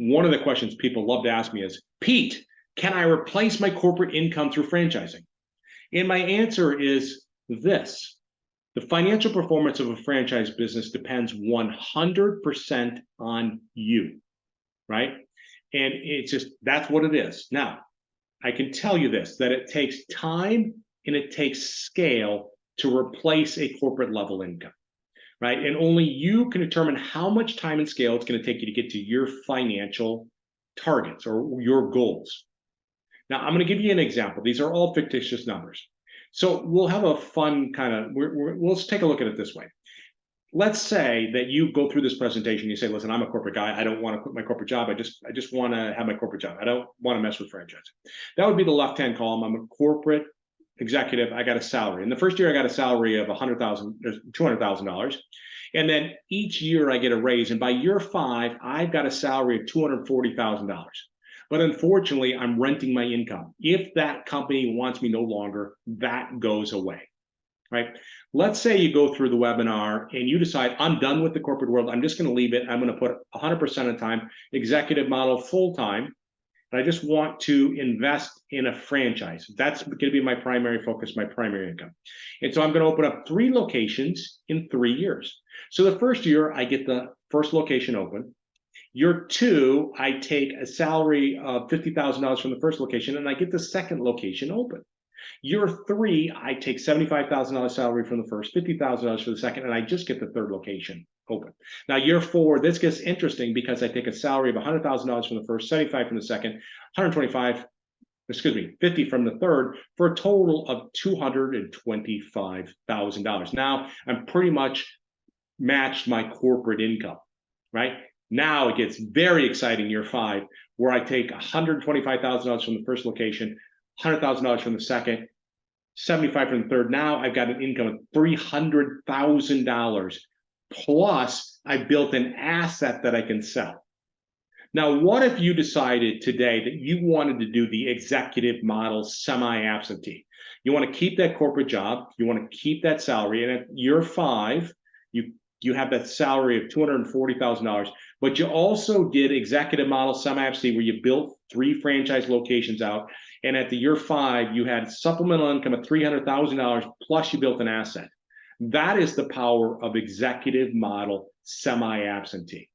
one of the questions people love to ask me is, Pete, can I replace my corporate income through franchising? And my answer is this. The financial performance of a franchise business depends 100% on you, right? And it's just, that's what it is. Now, I can tell you this, that it takes time and it takes scale to replace a corporate level income, right? And only you can determine how much time and scale it's going to take you to get to your financial targets or your goals. Now, I'm going to give you an example. These are all fictitious numbers. So we'll have a fun kind of, let's take a look at it this way. Let's say that you go through this presentation, you say, listen, I'm a corporate guy. I don't want to quit my corporate job. I just want to have my corporate job. I don't want to mess with franchising. That would be the left-hand column. I'm a corporate executive. I got a salary. In the first year, I got a salary of $200,000. And then each year I get a raise. And by year 5, I've got a salary of $240,000. But unfortunately, I'm renting my income. If that company wants me no longer, that goes away, right? Let's say you go through the webinar and you decide, I'm done with the corporate world. I'm just going to leave it. I'm going to put 100% of the time, executive model full-time. And I just want to invest in a franchise. That's going to be my primary focus, my primary income. And so I'm going to open up 3 locations in 3 years. So the first year, I get the first location open. Year 2, I take a salary of $50,000 from the first location, and I get the second location open. Year 3, I take $75,000 salary from the first, $50,000 for the second, and I just get the third location open. Now, year 4, this gets interesting because I take a salary of $100,000 from the first, 75 from the second, 50 from the third, for a total of $225,000. Now, I'm pretty much matched my corporate income, right? Now it gets very exciting, year 5, where I take $125,000 from the first location, $100,000 from the second, 75 from the third. Now I've got an income of $300,000, plus I built an asset that I can sell. Now, what if you decided today that you wanted to do the executive model semi-absentee? You want to keep that corporate job, you want to keep that salary, and at year 5, you have that salary of $240,000, but you also did executive model semi-absentee where you built 3 franchise locations out. And at the year 5, you had supplemental income of $300,000 plus you built an asset. That is the power of executive model semi-absentee.